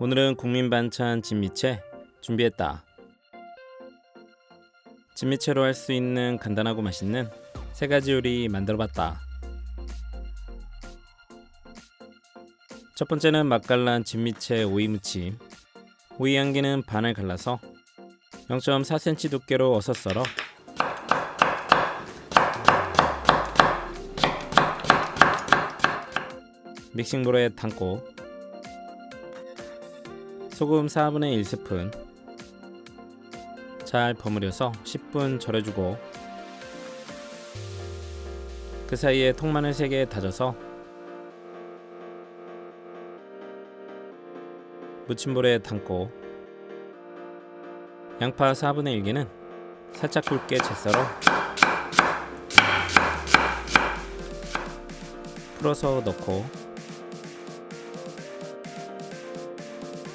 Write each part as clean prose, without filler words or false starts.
오늘은 국민 반찬 진미채 준비했다. 진미채로 할 수 있는 간단하고 맛있는 세 가지 요리 만들어봤다. 첫 번째는 맛깔난 진미채 오이 무침. 오이 한 개는 반을 갈라서 0.4cm 두께로 어서 썰어 믹싱볼에 담고 소금 4분의 1스푼 잘 버무려서 10분 절여주고 그 사이에 통마늘 3개 다져서 무침볼에 담고 양파 4분의 1개는 살짝 굵게 채 썰어 풀어서 넣고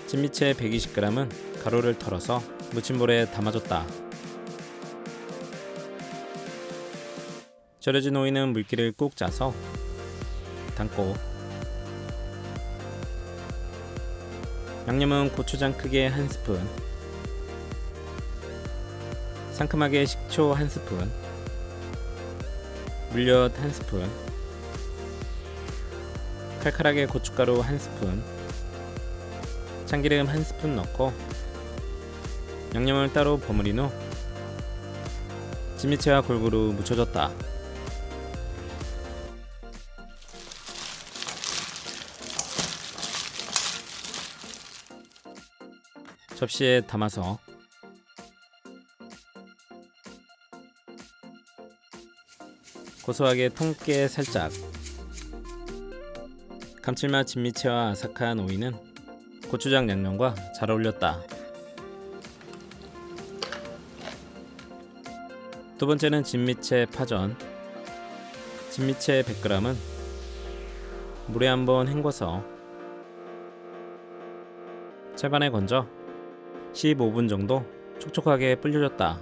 진미채 120g은 가루를 털어서 무침볼에 담아줬다. 절여진 오이는 물기를 꾹 짜서 담고 양념은 고추장 크게 1스푼, 상큼하게 식초 1스푼, 물엿 1스푼, 칼칼하게 고춧가루 1스푼, 참기름 1스푼 넣고 양념을 따로 버무린 후 진미채와 골고루 묻혀줬다. 접시에 담아서 고소하게 통깨 살짝, 감칠맛 진미채와 아삭한 오이는 고추장 양념과 잘 어울렸다. 두 번째는 진미채 파전. 진미채 100g은 물에 한번 헹궈서 채반에 건져 15분 정도 촉촉하게 불려줬다.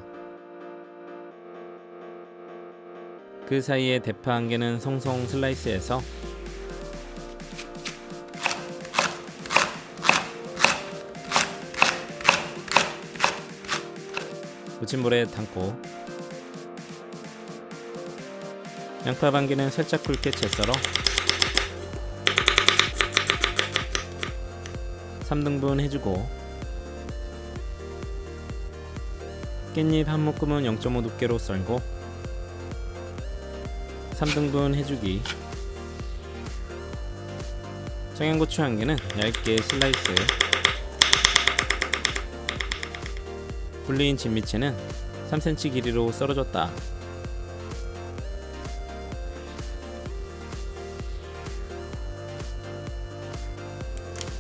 그 사이에 대파 1개는 송송 슬라이스해서 무침볼에 담고 양파 1개는 살짝 굵게 채 썰어 3등분 해주고 깻잎 한 묶음은 0.5 두께로 썰고 3등분 해주기, 청양고추 1개는 얇게 슬라이스, 불린 진미채는 3cm 길이로 썰어줬다.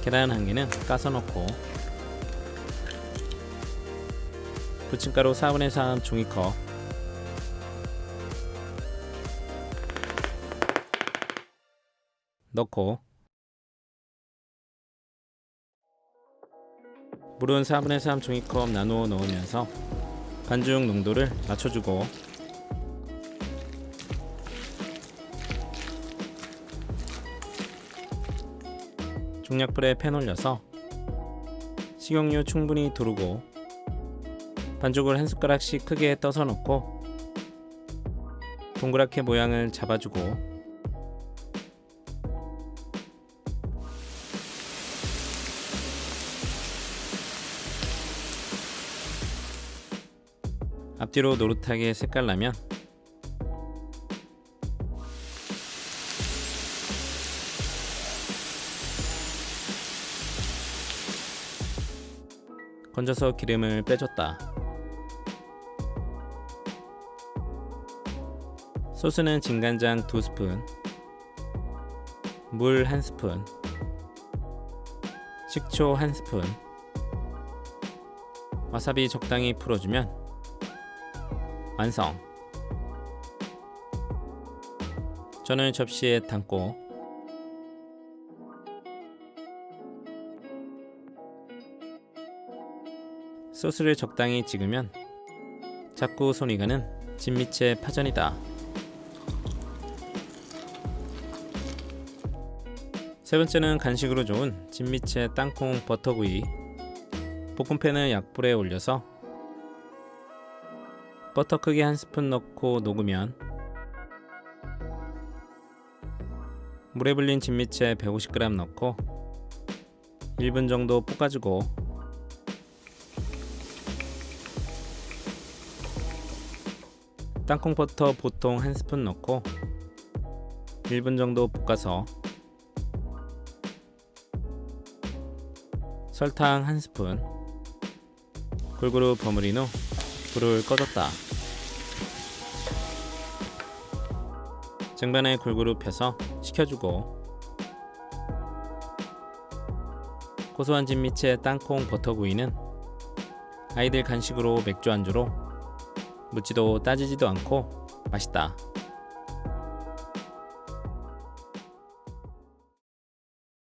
계란 1개는 까서 넣고 부침가루 4분의 3 종이컵, 넣고 물은 4분의 3 종이컵 나누어 넣으면서 반죽 농도를 맞춰주고 중약불에 팬 올려서 식용유 충분히 두르고 반죽을 한 숟가락씩 크게 떠서 넣고 동그랗게 모양을 잡아주고 앞뒤로 노릇하게 색깔 나면 건져서 기름을 빼줬다. 소스는 진간장 2스푼, 물 1스푼, 식초 1스푼, 와사비 적당히 풀어주면 완성. 저는 접시에 담고 소스를 적당히 찍으면 자꾸 손이 가는 진미채 파전이다. 세 번째는 간식으로 좋은 진미채 땅콩 버터구이. 볶음팬을 약불에 올려서 버터 크기 1스푼 넣고 녹으면 물에 불린 진미채 150g 넣고 1분 정도 볶아주고 땅콩 버터 보통 1스푼 넣고 1분 정도 볶아서 설탕 1스푼 골고루 버무린 후 불을 꺼줬다. 쟁반에 골고루 펴서 식혀주고 고소한 진미채 땅콩 버터구이는 아이들 간식으로 맥주 안주로 묻지도 따지지도 않고 맛있다.